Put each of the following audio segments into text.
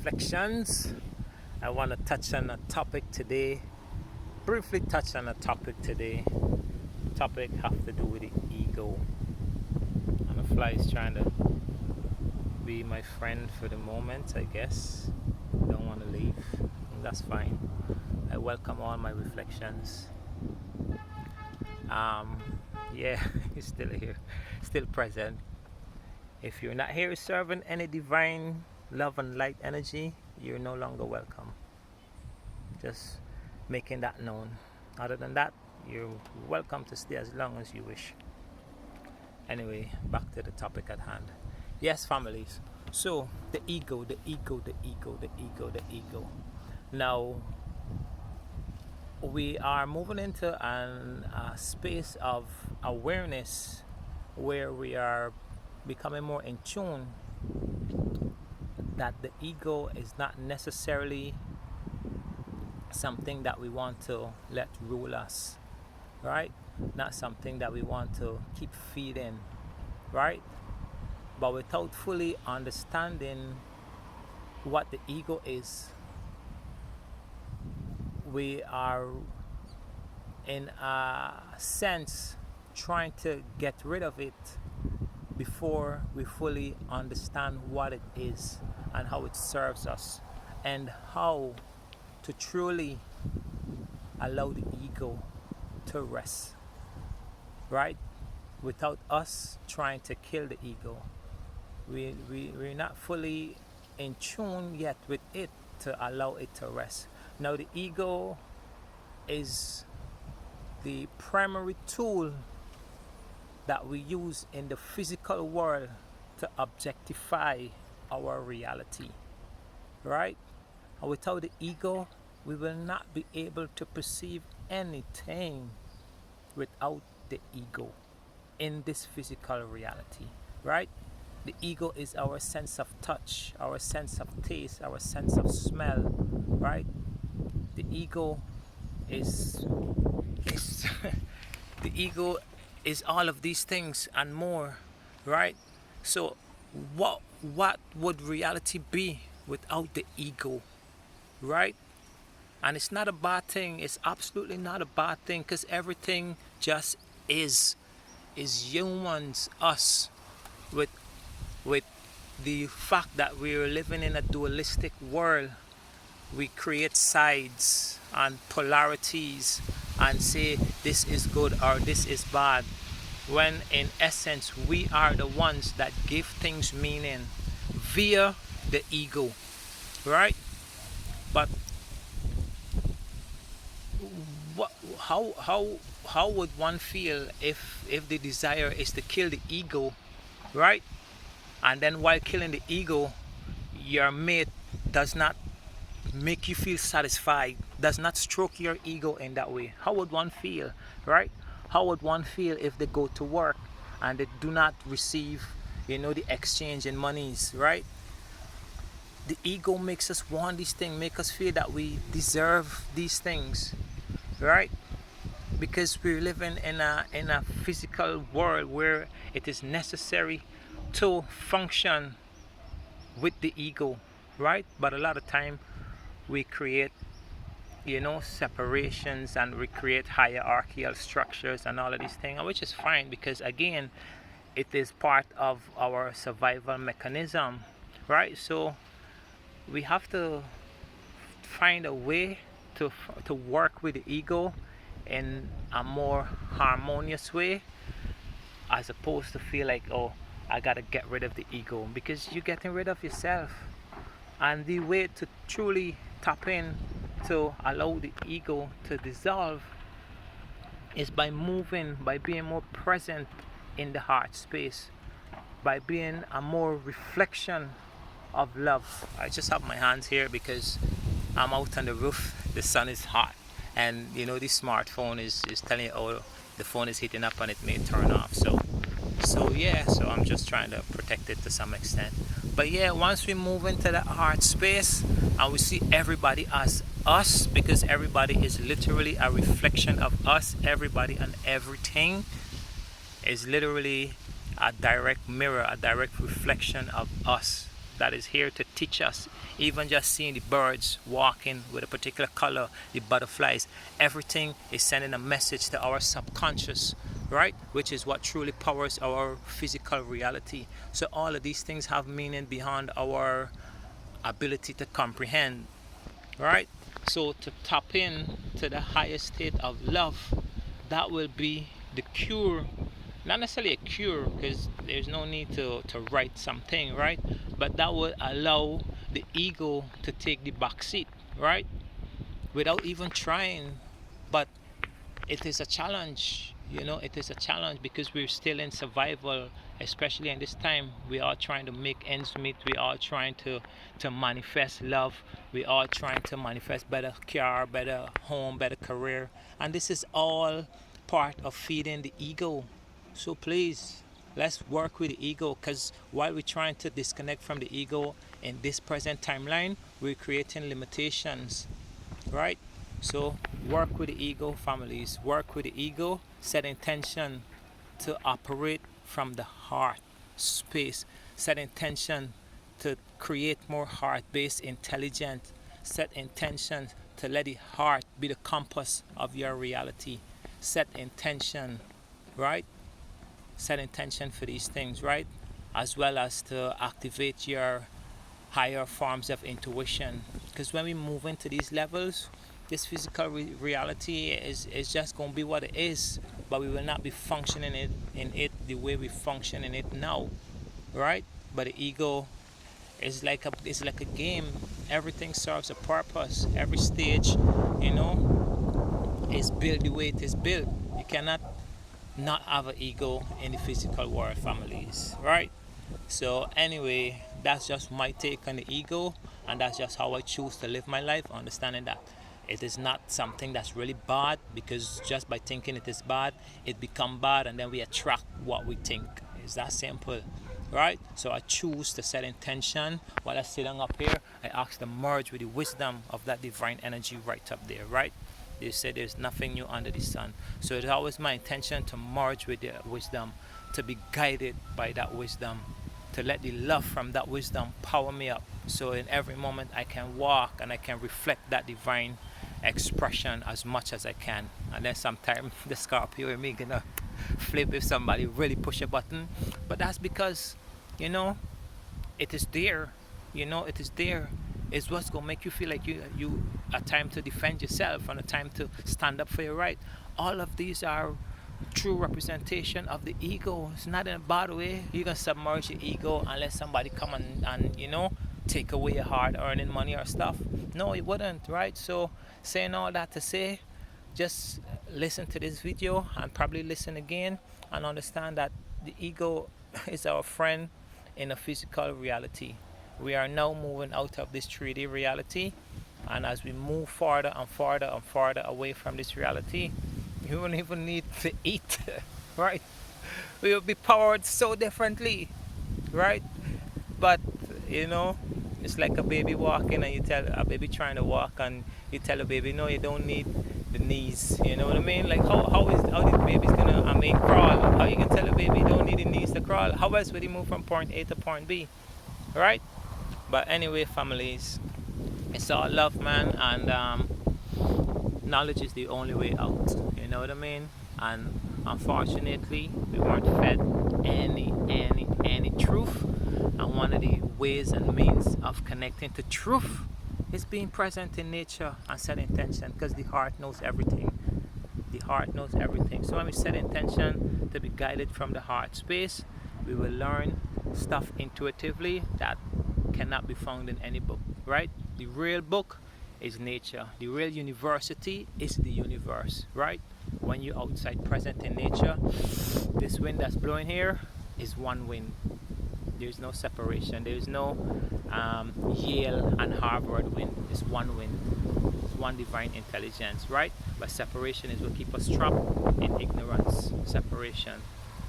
reflections. I want to touch on a topic today, briefly touch on a topic today. Topic have to do with the ego. And the fly is trying to be my friend for the moment, I guess. Don't want to leave, and that's fine. I welcome all my reflections. Yeah, he's still here, still present. If you're not here serving any divine love and light energy, you're no longer welcome. Just making that known. Other than that, you're welcome to stay as long as you wish. Anyway, back to the topic at hand. Yes, families. So, the ego, the ego, the ego, the ego, the ego. Now, we are moving into a space of awareness where we are becoming more in tune that the ego is not necessarily something that we want to let rule us, right? Not something that we want to keep feeding, right? But without fully understanding what the ego is, we are in a sense trying to get rid of it before we fully understand what it is and how it serves us and how to truly allow the ego to rest, right? Without us trying to kill the ego. We're not fully in tune yet with it to allow it to rest. Now the ego is the primary tool that we use in the physical world to objectify our reality, right? And without the ego, we will not be able to perceive anything without the ego in this physical reality, right? The ego is our sense of touch, our sense of taste, our sense of smell, right? The ego is the ego is all of these things and more, right? So what would reality be without the ego, right? And it's not a bad thing. It's absolutely not a bad thing, because everything just is humans, us, with the fact that we're living in a dualistic world. We create sides and polarities and say this is good or this is bad, when in essence we are the ones that give things meaning via the ego, right? But how would one feel if the desire is to kill the ego, right? And then while killing the ego, your mate does not make you feel satisfied, does not stroke your ego in that way? How would one feel, right? How would one feel if they go to work and they do not receive, the exchange in monies, right? The ego makes us want these things, make us feel that we deserve these things, right? Because we're living in a physical world where it is necessary to function with the ego, right? But a lot of time we create separations, and we create hierarchical structures and all of these things, which is fine, because again it is part of our survival mechanism, right? So we have to find a way to work with the ego in a more harmonious way, as opposed to feel like, oh, I gotta get rid of the ego, because you're getting rid of yourself. And the way to truly tap in to allow the ego to dissolve is by moving, by being more present in the heart space, by being a more reflection of love. I just have my hands here because I'm out on the roof. The sun is hot, and this smartphone is telling you, oh, the phone is heating up and it may turn off. So I'm just trying to protect it to some extent. But yeah, once we move into that heart space and we see everybody as us, because everybody is literally a reflection of us, everybody and everything is literally a direct mirror, a direct reflection of us that is here to teach us. Even just seeing the birds walking with a particular color, the butterflies, everything is sending a message to our subconscious, right? Which is what truly powers our physical reality. So all of these things have meaning behind our ability to comprehend, right? So to tap in to the highest state of love, that will be the cure. Not necessarily a cure, because there's no need to write something, right? But that will allow the ego to take the back seat, right? Without even trying. But it is a challenge, it is a challenge because we're still in survival, especially in this time. We are trying to make ends meet. We are trying to manifest love. We are trying to manifest better car, better home, better career, and this is all part of feeding the ego. So please, let's work with the ego, because while we're trying to disconnect from the ego in this present timeline, we're creating limitations, right? So work with the ego, families. Work with the ego. Set intention to operate from the heart space. Set intention to create more heart-based intelligence. Set intention to let the heart be the compass of your reality. Set intention, right? Set intention for these things, right? As well as to activate your higher forms of intuition. Because when we move into these levels, this physical reality is just going to be what it is, but we will not be functioning in it the way we function in it now, right? But the ego is like a game. Everything serves a purpose. Every stage, is built the way it is built. You cannot not have an ego in the physical world, families, right? So anyway, that's just my take on the ego, and that's just how I choose to live my life, understanding that it is not something that's really bad, because just by thinking it is bad, it become bad, and then we attract what we think. It's that simple, right? So I choose to set intention. While I'm sitting up here, I ask to merge with the wisdom of that divine energy right up there, right? They say there's nothing new under the sun. So it's always my intention to merge with the wisdom, to be guided by that wisdom, to let the love from that wisdom power me up. So in every moment I can walk and I can reflect that divine expression as much as I can. And then sometimes the Scorpio in me gonna flip if somebody really push a button. But that's because, it is there. It is there. It's what's gonna make you feel like you a time to defend yourself and a time to stand up for your right. All of these are true representation of the ego. It's not in a bad way. You can submerge your ego and let somebody come and take away your hard earning money or stuff. No, it wouldn't, right? So saying all that to say, just listen to this video and probably listen again and understand that the ego is our friend in a physical reality. We are now moving out of this 3D reality, and as we move farther and farther and farther away from this reality, you won't even need to eat, right? We will be powered so differently, right? But it's like a baby walking, and you tell a baby trying to walk, and you tell a baby, no, you don't need the knees. You know what I mean? Like how the baby's gonna crawl? How you can tell a baby don't need the knees to crawl? How else would he move from point A to point B, right? But anyway, families, it's all love, man, and knowledge is the only way out. You know what I mean? And unfortunately, we weren't fed any truth. And one of the ways and means of connecting to truth is being present in nature and set intention, because the heart knows everything. The heart knows everything. So when we set intention to be guided from the heart space, we will learn stuff intuitively that cannot be found in any book, right? The real book is nature. The real university is the universe, right? When you're outside present in nature, this wind that's blowing here is one wind. There's no separation. There's no Yale and Harvard wind. It's one wind. It's one divine intelligence, right? But separation is what keeps us trapped in ignorance. Separation.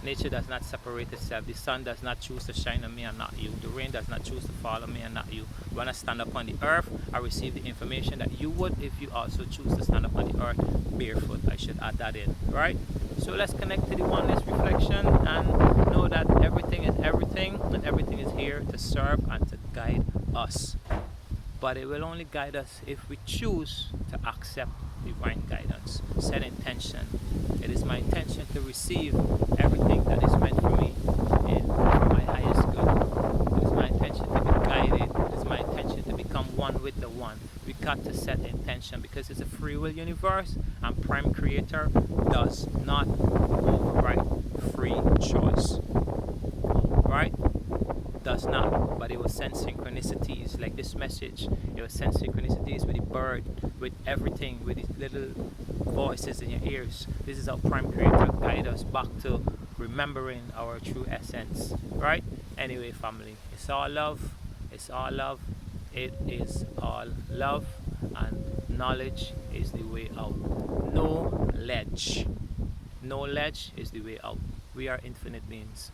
Nature does not separate itself. The sun does not choose to shine on me and not you. The rain does not choose to fall on me and not you. When I stand up on the earth, I receive the information that you would if you also choose to stand up on the earth barefoot. I should add that in, right? So let's connect to the oneness reflection and know that everything is everything, and everything is here to serve and to guide us. But it will only guide us if we choose to accept divine guidance. Set intention. It is my intention to receive everything that is meant for me in for my highest good. It is my intention to be guided. It is my intention to become one with the one. We got to set intention because it's a free will universe, and Prime Creator does not override free choice. Right? Does not, but it will send synchronicities like this message. It will send synchronicities with the bird, with everything, with these little voices in your ears. This is how Prime Creator guide us back to remembering our true essence, right? Anyway, family, it's all love. It's all love. It is all love, and knowledge is the way out. No ledge. No ledge is the way out. We are infinite beings.